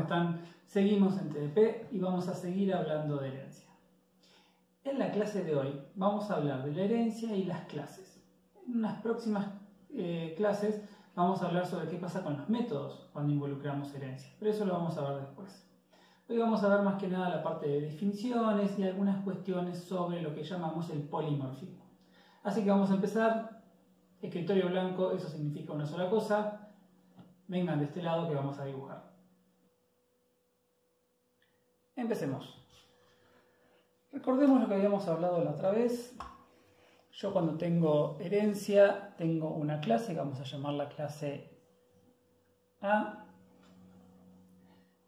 están? Seguimos en TDP y vamos a seguir hablando de herencia. En la clase de hoy vamos a hablar de la herencia y las clases. En unas próximas clases vamos a hablar sobre qué pasa con los métodos cuando involucramos herencia, pero eso lo vamos a ver después. Hoy vamos a ver más que nada la parte de definiciones y algunas cuestiones sobre lo que llamamos el polimorfismo. Así que vamos a empezar. Escritorio blanco, eso significa una sola cosa. Vengan de este lado que vamos a dibujar. Empecemos. Recordemos lo que habíamos hablado la otra vez. Yo cuando tengo herencia tengo una clase que vamos a llamar la clase A.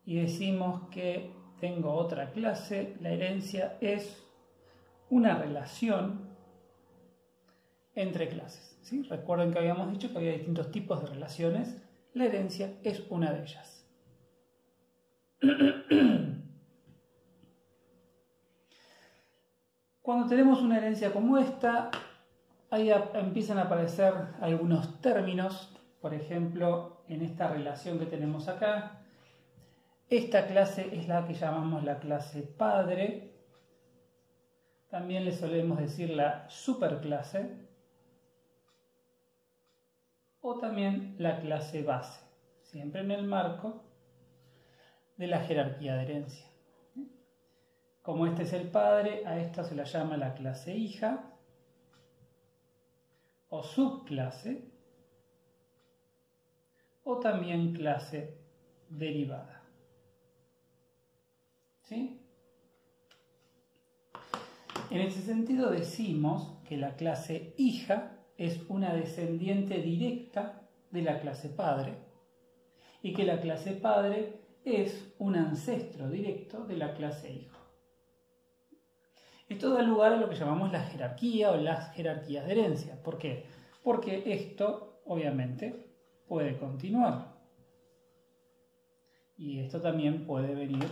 Y decimos que tengo otra clase. La herencia es una relación entre clases. ¿Sí? Recuerden que habíamos dicho que había distintos tipos de relaciones. La herencia es una de ellas. Cuando tenemos una herencia como esta, ahí empiezan a aparecer algunos términos. Por ejemplo, en esta relación que tenemos acá, esta clase es la que llamamos la clase padre. También le solemos decir la superclase. O también la clase base, siempre en el marco de la jerarquía de herencia. Como este es el padre, a esta se la llama la clase hija o subclase o también clase derivada. ¿Sí? En ese sentido decimos que la clase hija es una descendiente directa de la clase padre y que la clase padre es un ancestro directo de la clase hijo. Esto da lugar a lo que llamamos la jerarquía o las jerarquías de herencia. ¿Por qué? Porque esto, obviamente, puede continuar. Y esto también puede venir,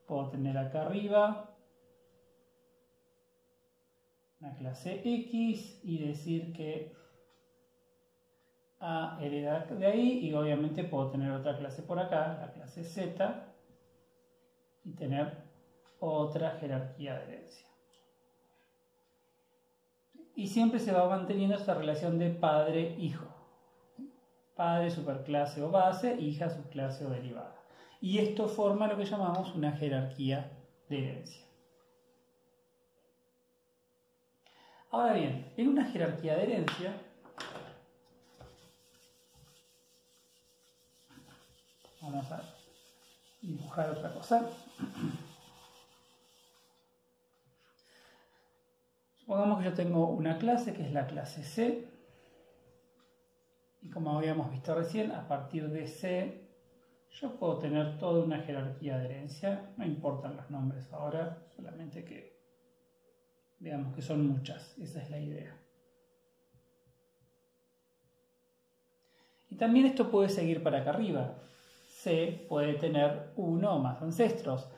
puedo tener acá arriba una clase X y decir que A hereda de ahí, y obviamente puedo tener otra clase por acá, la clase Z, y tener otra jerarquía de herencia. Y siempre se va manteniendo esta relación de padre-hijo. Padre, superclase o base, hija, subclase o derivada. Y esto forma lo que llamamos una jerarquía de herencia. Ahora bien, en una jerarquía de herencia, vamos a dibujar otra cosa. Supongamos que yo tengo una clase que es la clase C. Y como habíamos visto recién, a partir de C, yo puedo tener toda una jerarquía de herencia. No importan los nombres ahora, solamente que veamos que son muchas, esa es la idea. Y también esto puede seguir para acá arriba. C puede tener uno o más ancestros.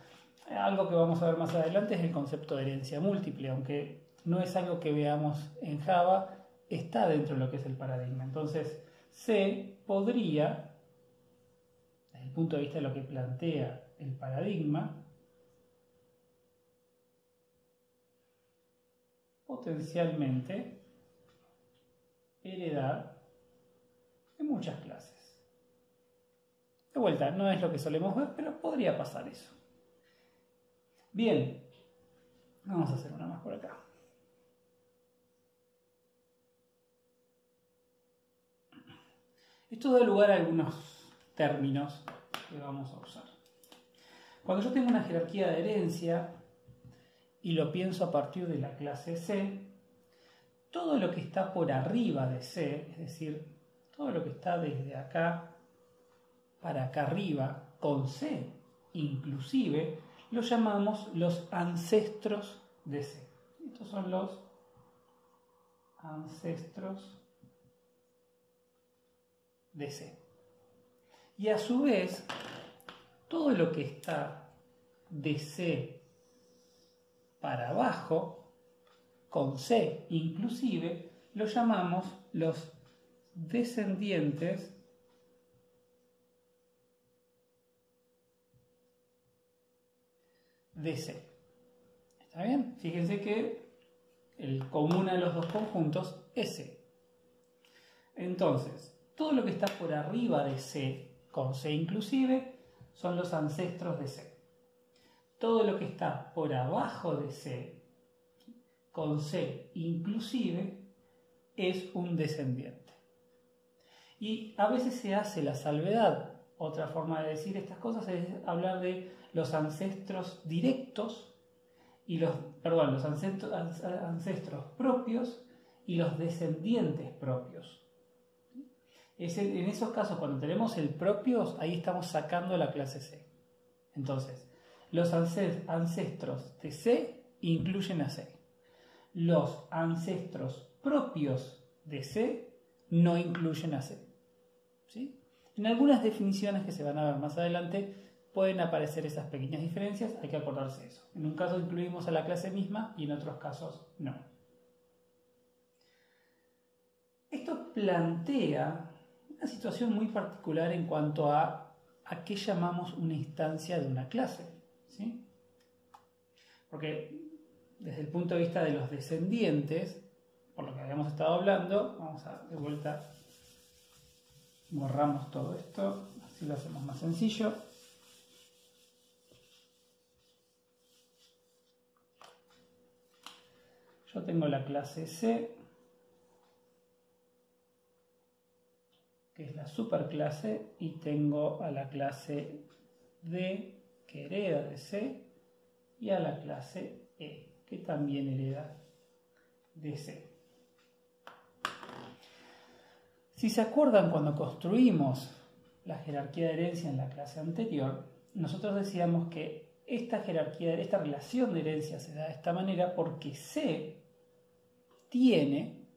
Algo que vamos a ver más adelante es el concepto de herencia múltiple, aunque no es algo que veamos en Java, está dentro de lo que es el paradigma. Entonces, C podría, desde el punto de vista de lo que plantea el paradigma, potencialmente heredar de muchas clases. De vuelta, no es lo que solemos ver, pero podría pasar eso. Bien, vamos a hacer una más por acá. Esto da lugar a algunos términos que vamos a usar. Cuando yo tengo una jerarquía de herencia y lo pienso a partir de la clase C, todo lo que está por arriba de C, es decir, todo lo que está desde acá para acá arriba, con C inclusive, lo llamamos los ancestros de C. Estos son los ancestros de C. Y a su vez, todo lo que está de C para abajo, con C inclusive, lo llamamos los descendientes de C. ¿Está bien? Fíjense que el común a los dos conjuntos es C. Entonces, todo lo que está por arriba de C, con C inclusive, son los ancestros de C. Todo lo que está por abajo de C, con C inclusive, es un descendiente. Y a veces se hace la salvedad. Otra forma de decir estas cosas es hablar de los ancestros directos y los ancestros propios y los descendientes propios. En esos casos, cuando tenemos el propios, ahí estamos sacando la clase C. Entonces, los ancestros de C incluyen a C. Los ancestros propios de C no incluyen a C. ¿Sí? En algunas definiciones que se van a ver más adelante pueden aparecer esas pequeñas diferencias, hay que acordarse de eso. En un caso incluimos a la clase misma y en otros casos no. Esto plantea una situación muy particular en cuanto a qué llamamos una instancia de una clase. ¿Sí? Porque desde el punto de vista de los descendientes, por lo que habíamos estado hablando, vamos a de vuelta, borramos todo esto, así lo hacemos más sencillo. Yo tengo la clase C, que es la superclase, y tengo a la clase D, que hereda de C, y a la clase E, que también hereda de C. Si se acuerdan, cuando construimos la jerarquía de herencia en la clase anterior, nosotros decíamos que esta relación de herencia se da de esta manera porque C tiene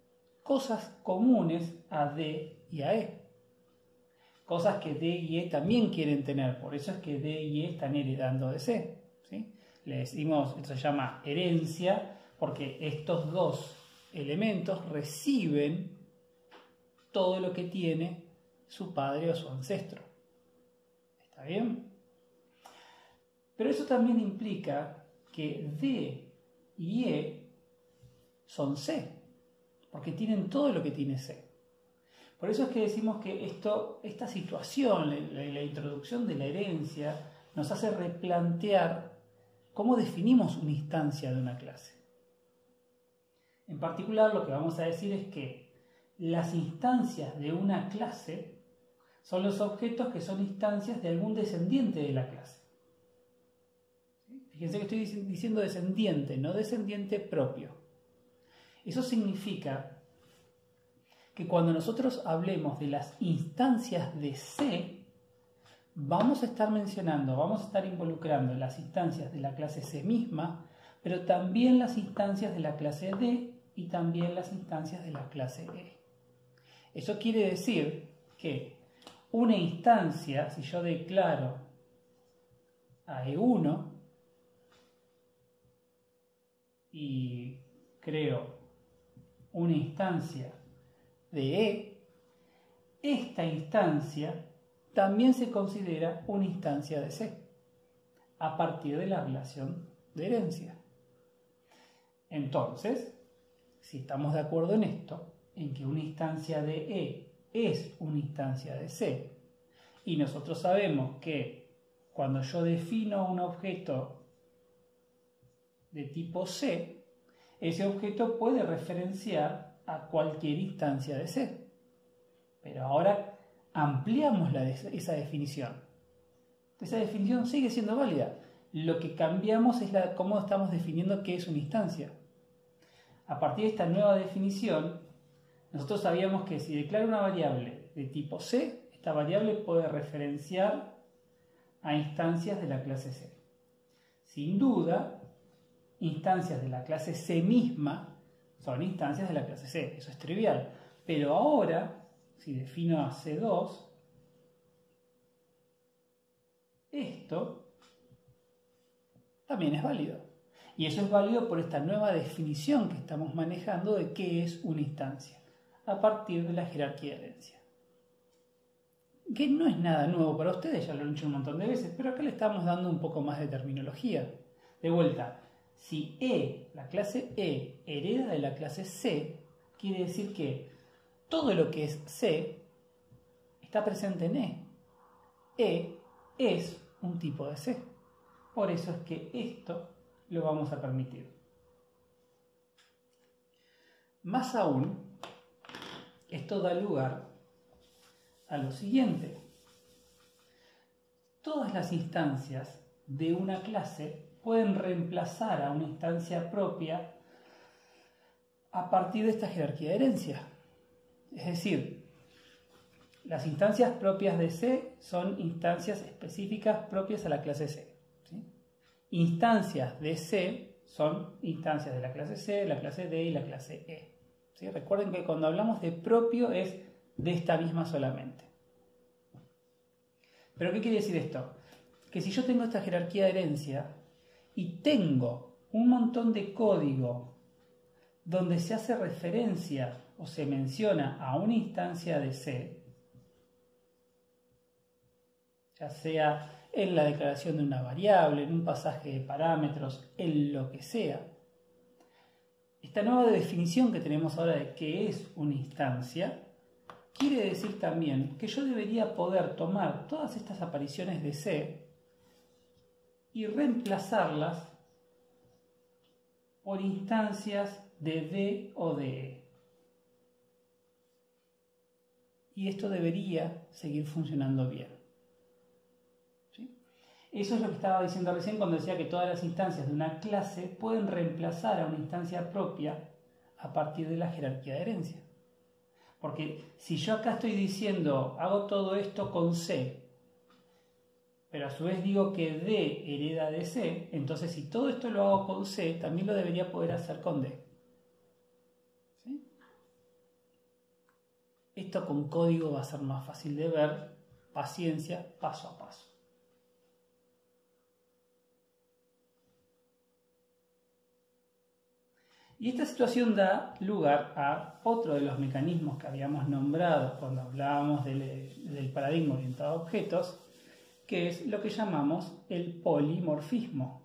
cosas comunes a D y a E. Cosas que D y E también quieren tener, por eso es que D y E están heredando de C. ¿Sí? Le decimos, esto se llama herencia, porque estos dos elementos reciben todo lo que tiene su padre o su ancestro. ¿Está bien? Pero eso también implica que D y E son C, porque tienen todo lo que tiene C. Por eso es que decimos que esta situación, la introducción de la herencia, nos hace replantear cómo definimos una instancia de una clase. En particular, lo que vamos a decir es que las instancias de una clase son los objetos que son instancias de algún descendiente de la clase. Fíjense que estoy diciendo descendiente, no descendiente propio. Eso significa que cuando nosotros hablemos de las instancias de C, vamos a estar mencionando, vamos a estar involucrando las instancias de la clase C misma, pero también las instancias de la clase D y también las instancias de la clase E. Eso quiere decir que una instancia, si yo declaro a E1 y creo una instancia de E, esta instancia también se considera una instancia de C, a partir de la relación de herencia. Entonces, si estamos de acuerdo en esto, en que una instancia de E es una instancia de C, y nosotros sabemos que cuando yo defino un objeto de tipo C, ese objeto puede referenciar a cualquier instancia de C. Pero ahora ampliamos esa definición. Esa definición sigue siendo válida. Lo que cambiamos es cómo estamos definiendo qué es una instancia. A partir de esta nueva definición, nosotros sabíamos que si declaro una variable de tipo C, esta variable puede referenciar a instancias de la clase C. Sin duda, instancias de la clase C misma son instancias de la clase C, eso es trivial. Pero ahora, si defino a C2, esto también es válido. Y eso es válido por esta nueva definición que estamos manejando de qué es una instancia, a partir de la jerarquía de herencia. Que no es nada nuevo para ustedes, ya lo han dicho un montón de veces, pero acá le estamos dando un poco más de terminología. De vuelta, si la clase E, hereda de la clase C, quiere decir que todo lo que es C está presente en E. E es un tipo de C. Por eso es que esto lo vamos a permitir. Más aún, esto da lugar a lo siguiente. Todas las instancias de una clase pueden reemplazar a una instancia propia a partir de esta jerarquía de herencia. Es decir, las instancias propias de C son instancias específicas propias a la clase C. ¿Sí? Instancias de C son instancias de la clase C, la clase D y la clase E. ¿Sí? Recuerden que cuando hablamos de propio es de esta misma solamente. ¿Pero qué quiere decir esto? Que si yo tengo esta jerarquía de herencia y tengo un montón de código donde se hace referencia o se menciona a una instancia de C, ya sea en la declaración de una variable, en un pasaje de parámetros, en lo que sea, esta nueva definición que tenemos ahora de qué es una instancia, quiere decir también que yo debería poder tomar todas estas apariciones de C y reemplazarlas por instancias de D o de E. Y esto debería seguir funcionando bien. ¿Sí? Eso es lo que estaba diciendo recién cuando decía que todas las instancias de una clase pueden reemplazar a una instancia propia a partir de la jerarquía de herencia. Porque si yo acá estoy diciendo, hago todo esto con C, pero a su vez digo que D hereda de C, entonces si todo esto lo hago con C, también lo debería poder hacer con D. ¿Sí? Esto con código va a ser más fácil de ver, paciencia, paso a paso. Y esta situación da lugar a otro de los mecanismos que habíamos nombrado cuando hablábamos del paradigma orientado a objetos, que es lo que llamamos el polimorfismo.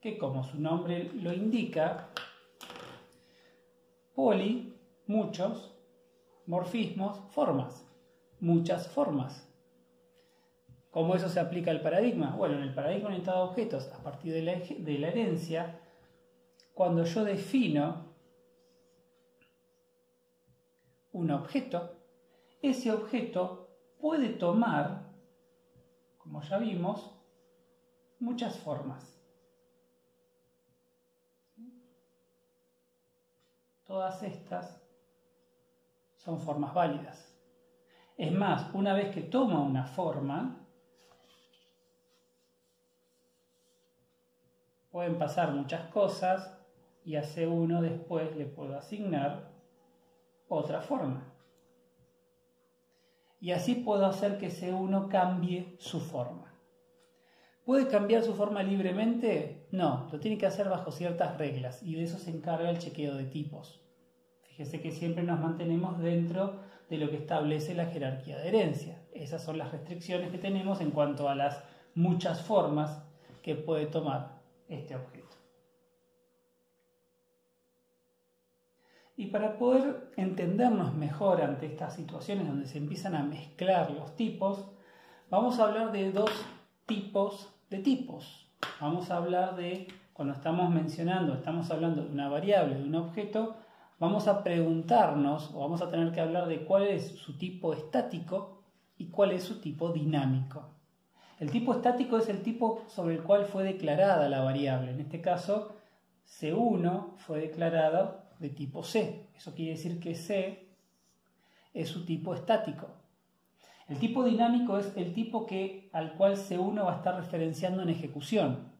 Que como su nombre lo indica, poli, muchos, morfismos, formas, muchas formas. ¿Cómo eso se aplica al paradigma? Bueno, en el paradigma orientado a objetos, a partir de la herencia, cuando yo defino un objeto, ese objeto puede tomar, como ya vimos, muchas formas. Todas estas son formas válidas. Es más, una vez que toma una forma, pueden pasar muchas cosas y a C1 después le puedo asignar otra forma. Y así puedo hacer que C1 cambie su forma. ¿Puede cambiar su forma libremente? No, lo tiene que hacer bajo ciertas reglas y de eso se encarga el chequeo de tipos. Fíjese que siempre nos mantenemos dentro de lo que establece la jerarquía de herencia. Esas son las restricciones que tenemos en cuanto a las muchas formas que puede tomar este objeto. Y para poder entendernos mejor ante estas situaciones donde se empiezan a mezclar los tipos, vamos a hablar de dos tipos de tipos. Vamos a hablar de, cuando estamos hablando de una variable, de un objeto, vamos a preguntarnos o vamos a tener que hablar de cuál es su tipo estático y cuál es su tipo dinámico. El tipo estático es el tipo sobre el cual fue declarada la variable. En este caso, C1 fue declarada de tipo C. Eso quiere decir que C es su tipo estático. El tipo dinámico es el tipo al cual C1 va a estar referenciando en ejecución.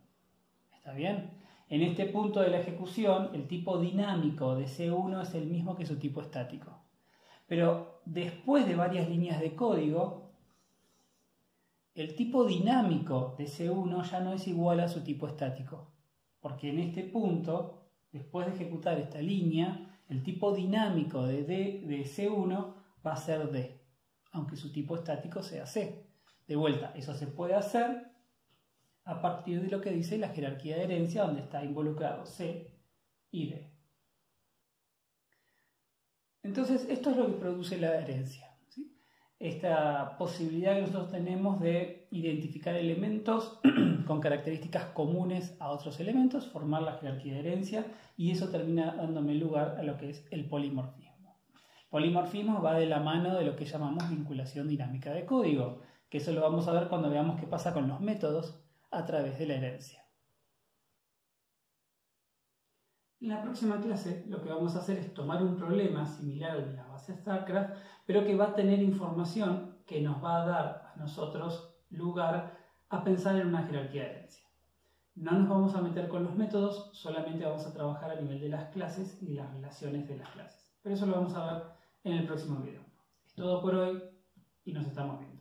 ¿Está bien? En este punto de la ejecución, el tipo dinámico de C1 es el mismo que su tipo estático. Pero después de varias líneas de código, el tipo dinámico de C1 ya no es igual a su tipo estático. Porque en este punto, después de ejecutar esta línea, el tipo dinámico de C1 va a ser D. aunque su tipo estático sea C. De vuelta, eso se puede hacer a partir de lo que dice la jerarquía de herencia, donde está involucrado C y D. Entonces, esto es lo que produce la herencia, ¿sí? Esta posibilidad que nosotros tenemos de identificar elementos con características comunes a otros elementos, formar la jerarquía de herencia, y eso termina dándome lugar a lo que es el polimorfismo. El polimorfismo va de la mano de lo que llamamos vinculación dinámica de código, que eso lo vamos a ver cuando veamos qué pasa con los métodos a través de la herencia. En la próxima clase lo que vamos a hacer es tomar un problema similar al de la base StarCraft, pero que va a tener información que nos va a dar a nosotros lugar a pensar en una jerarquía de herencia. No nos vamos a meter con los métodos, solamente vamos a trabajar a nivel de las clases y las relaciones de las clases. Pero eso lo vamos a ver en el próximo video. Es todo por hoy y nos estamos viendo.